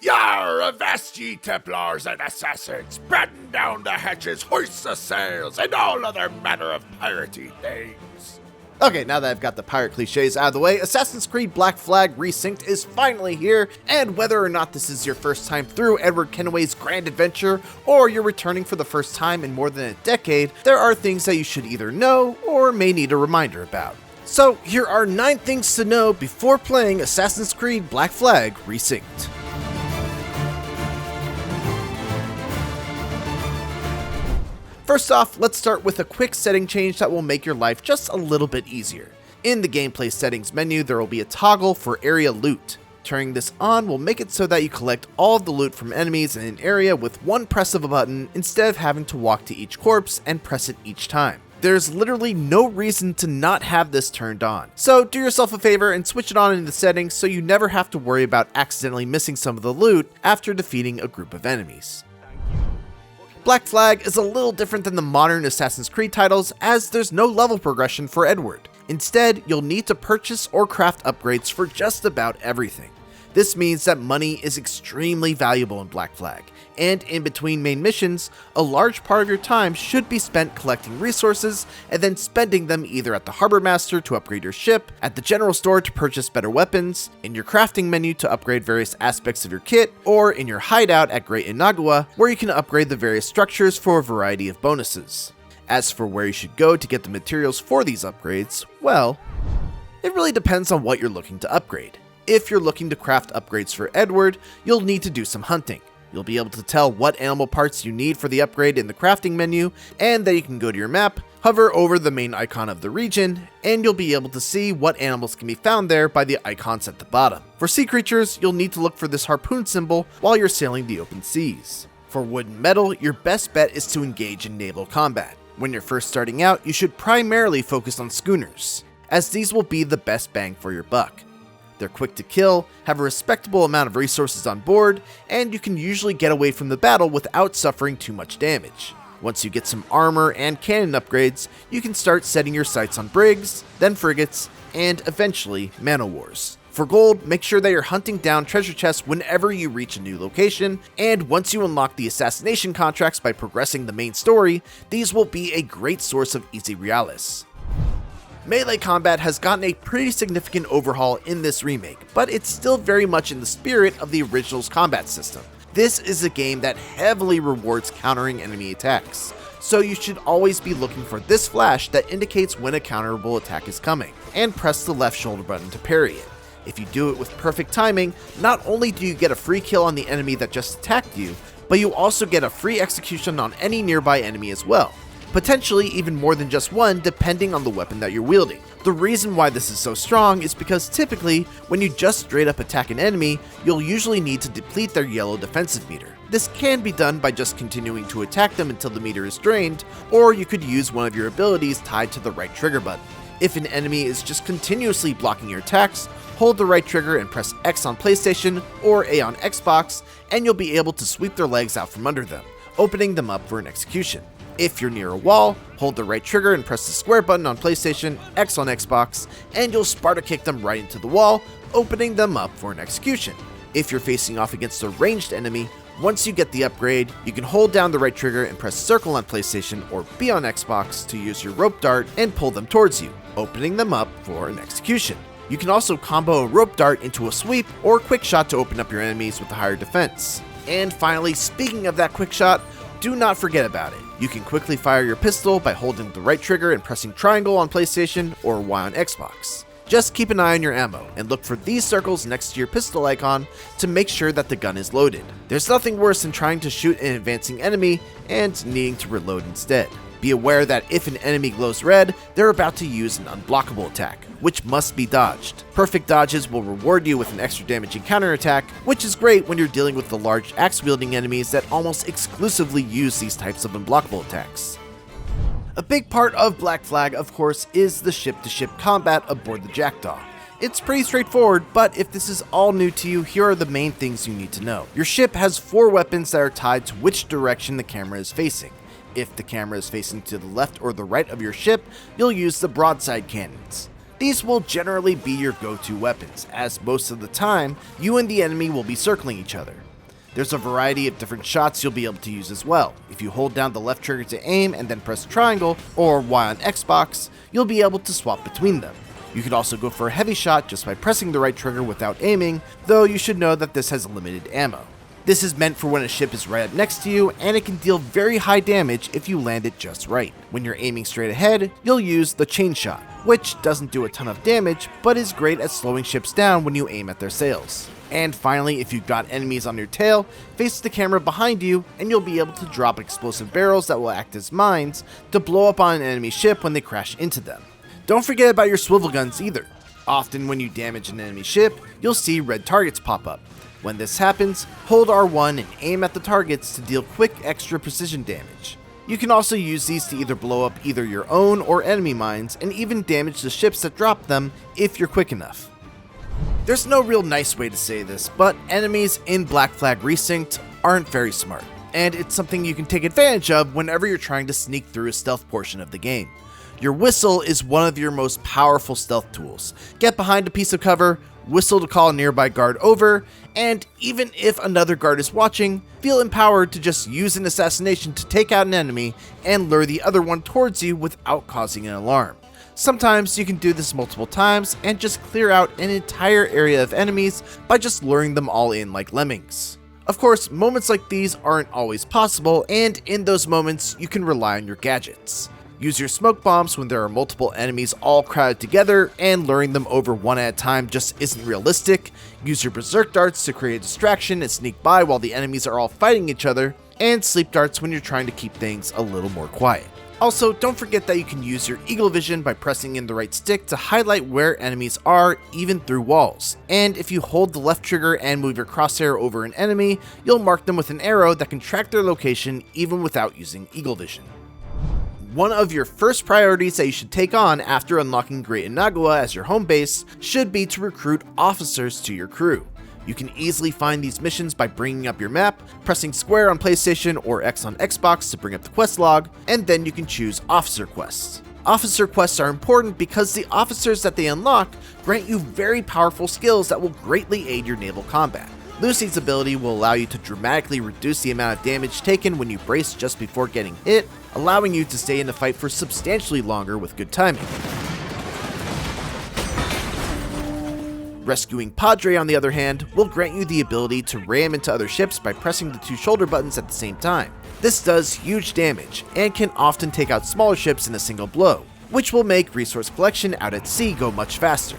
Yar, avast ye Templars and Assassins, batten down the hatches, hoist the sails, and all other manner of piratey things. Okay, now that I've got the pirate cliches out of the way, Assassin's Creed Black Flag Resynced is finally here, and whether or not this is your first time through Edward Kenway's grand adventure, or you're returning for the first time in more than a decade, there are things that you should either know, or may need a reminder about. So, here are 9 things to know before playing Assassin's Creed Black Flag Resynced. First off, let's start with a quick setting change that will make your life just a little bit easier. In the gameplay settings menu, there will be a toggle for area loot. Turning this on will make it so that you collect all of the loot from enemies in an area with one press of a button instead of having to walk to each corpse and press it each time. There's literally no reason to not have this turned on. So do yourself a favor and switch it on in the settings so you never have to worry about accidentally missing some of the loot after defeating a group of enemies. Black Flag is a little different than the modern Assassin's Creed titles, as there's no level progression for Edward. Instead, you'll need to purchase or craft upgrades for just about everything. This means that money is extremely valuable in Black Flag, and in between main missions, a large part of your time should be spent collecting resources and then spending them either at the Harbor Master to upgrade your ship, at the general store to purchase better weapons, in your crafting menu to upgrade various aspects of your kit, or in your hideout at Great Inagua, where you can upgrade the various structures for a variety of bonuses. As for where you should go to get the materials for these upgrades, well, it really depends on what you're looking to upgrade. If you're looking to craft upgrades for Edward, you'll need to do some hunting. You'll be able to tell what animal parts you need for the upgrade in the crafting menu, and then you can go to your map, hover over the main icon of the region, and you'll be able to see what animals can be found there by the icons at the bottom. For sea creatures, you'll need to look for this harpoon symbol while you're sailing the open seas. For wood and metal, your best bet is to engage in naval combat. When you're first starting out, you should primarily focus on schooners, as these will be the best bang for your buck. They're quick to kill, have a respectable amount of resources on board, and you can usually get away from the battle without suffering too much damage. Once you get some armor and cannon upgrades, you can start setting your sights on brigs, then frigates, and eventually man-o'-wars. For gold, make sure that you're hunting down treasure chests whenever you reach a new location, and once you unlock the assassination contracts by progressing the main story, these will be a great source of easy reales. Melee combat has gotten a pretty significant overhaul in this remake, but it's still very much in the spirit of the original's combat system. This is a game that heavily rewards countering enemy attacks, so you should always be looking for this flash that indicates when a counterable attack is coming, and press the left shoulder button to parry it. If you do it with perfect timing, not only do you get a free kill on the enemy that just attacked you, but you also get a free execution on any nearby enemy as well. Potentially even more than just one depending on the weapon that you're wielding. The reason why this is so strong is because typically, when you just straight up attack an enemy, you'll usually need to deplete their yellow defensive meter. This can be done by just continuing to attack them until the meter is drained, or you could use one of your abilities tied to the right trigger button. If an enemy is just continuously blocking your attacks, hold the right trigger and press X on PlayStation or A on Xbox, and you'll be able to sweep their legs out from under them, opening them up for an execution. If you're near a wall, hold the right trigger and press the square button on PlayStation, X on Xbox, and you'll Sparta kick them right into the wall, opening them up for an execution. If you're facing off against a ranged enemy, once you get the upgrade, you can hold down the right trigger and press circle on PlayStation or B on Xbox to use your rope dart and pull them towards you, opening them up for an execution. You can also combo a rope dart into a sweep or quick shot to open up your enemies with a higher defense. And finally, speaking of that quick shot, do not forget about it. You can quickly fire your pistol by holding the right trigger and pressing triangle on PlayStation or Y on Xbox. Just keep an eye on your ammo and look for these circles next to your pistol icon to make sure that the gun is loaded. There's nothing worse than trying to shoot an advancing enemy and needing to reload instead. Be aware that if an enemy glows red, they're about to use an unblockable attack, which must be dodged. Perfect dodges will reward you with an extra damaging counterattack, which is great when you're dealing with the large axe-wielding enemies that almost exclusively use these types of unblockable attacks. A big part of Black Flag, of course, is the ship-to-ship combat aboard the Jackdaw. It's pretty straightforward, but if this is all new to you, here are the main things you need to know. Your ship has 4 weapons that are tied to which direction the camera is facing. If the camera is facing to the left or the right of your ship, you'll use the broadside cannons. These will generally be your go-to weapons, as most of the time, you and the enemy will be circling each other. There's a variety of different shots you'll be able to use as well. If you hold down the left trigger to aim and then press triangle, or Y on Xbox, you'll be able to swap between them. You could also go for a heavy shot just by pressing the right trigger without aiming, though you should know that this has limited ammo. This is meant for when a ship is right up next to you, and it can deal very high damage if you land it just right. When you're aiming straight ahead, you'll use the chain shot, which doesn't do a ton of damage, but is great at slowing ships down when you aim at their sails. And finally, if you've got enemies on your tail, face the camera behind you, and you'll be able to drop explosive barrels that will act as mines to blow up on an enemy ship when they crash into them. Don't forget about your swivel guns either. Often when you damage an enemy ship, you'll see red targets pop up. When this happens, hold R1 and aim at the targets to deal quick extra precision damage. You can also use these to either blow up either your own or enemy mines, and even damage the ships that drop them if you're quick enough. There's no real nice way to say this, but enemies in Black Flag Resynced aren't very smart, and it's something you can take advantage of whenever you're trying to sneak through a stealth portion of the game. Your whistle is one of your most powerful stealth tools. Get behind a piece of cover, whistle to call a nearby guard over, and even if another guard is watching, feel empowered to just use an assassination to take out an enemy and lure the other one towards you without causing an alarm. Sometimes you can do this multiple times and just clear out an entire area of enemies by just luring them all in like lemmings. Of course, moments like these aren't always possible, and in those moments you can rely on your gadgets. Use your smoke bombs when there are multiple enemies all crowded together, and luring them over one at a time just isn't realistic. Use your berserk darts to create a distraction and sneak by while the enemies are all fighting each other, and sleep darts when you're trying to keep things a little more quiet. Also, don't forget that you can use your eagle vision by pressing in the right stick to highlight where enemies are, even through walls. And if you hold the left trigger and move your crosshair over an enemy, you'll mark them with an arrow that can track their location even without using eagle vision. One of your first priorities that you should take on after unlocking Great Inagua as your home base should be to recruit officers to your crew. You can easily find these missions by bringing up your map, pressing square on PlayStation or X on Xbox to bring up the quest log, and then you can choose officer quests. Officer quests are important because the officers that they unlock grant you very powerful skills that will greatly aid your naval combat. Lucy's ability will allow you to dramatically reduce the amount of damage taken when you brace just before getting hit, allowing you to stay in the fight for substantially longer with good timing. Rescuing Padre, on the other hand, will grant you the ability to ram into other ships by pressing the two shoulder buttons at the same time. This does huge damage, and can often take out smaller ships in a single blow, which will make resource collection out at sea go much faster.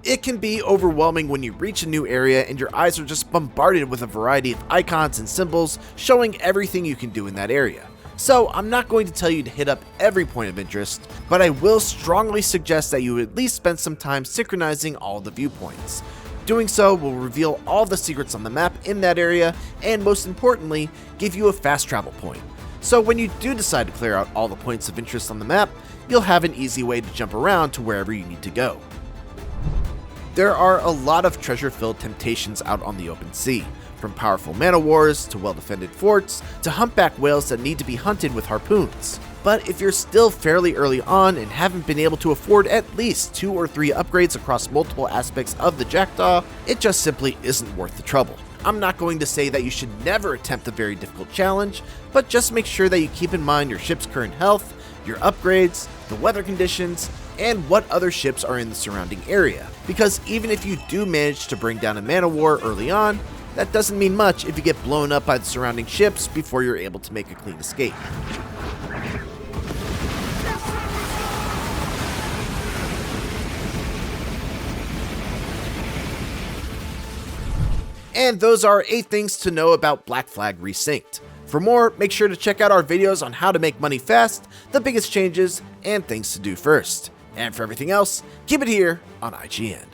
It can be overwhelming when you reach a new area and your eyes are just bombarded with a variety of icons and symbols showing everything you can do in that area. So I'm not going to tell you to hit up every point of interest, but I will strongly suggest that you at least spend some time synchronizing all the viewpoints. Doing so will reveal all the secrets on the map in that area, and most importantly, give you a fast travel point. So when you do decide to clear out all the points of interest on the map, you'll have an easy way to jump around to wherever you need to go. There are a lot of treasure-filled temptations out on the open sea, from powerful man-o'-wars to well-defended forts to humpback whales that need to be hunted with harpoons. But if you're still fairly early on and haven't been able to afford at least 2 or 3 upgrades across multiple aspects of the Jackdaw, it just simply isn't worth the trouble. I'm not going to say that you should never attempt a very difficult challenge, but just make sure that you keep in mind your ship's current health, your upgrades, the weather conditions, and what other ships are in the surrounding area. Because even if you do manage to bring down a man-o'-war early on, that doesn't mean much if you get blown up by the surrounding ships before you're able to make a clean escape. And those are 8 things to know about Black Flag Resynced. For more, make sure to check out our videos on how to make money fast, the biggest changes, and things to do first. And for everything else, keep it here on IGN.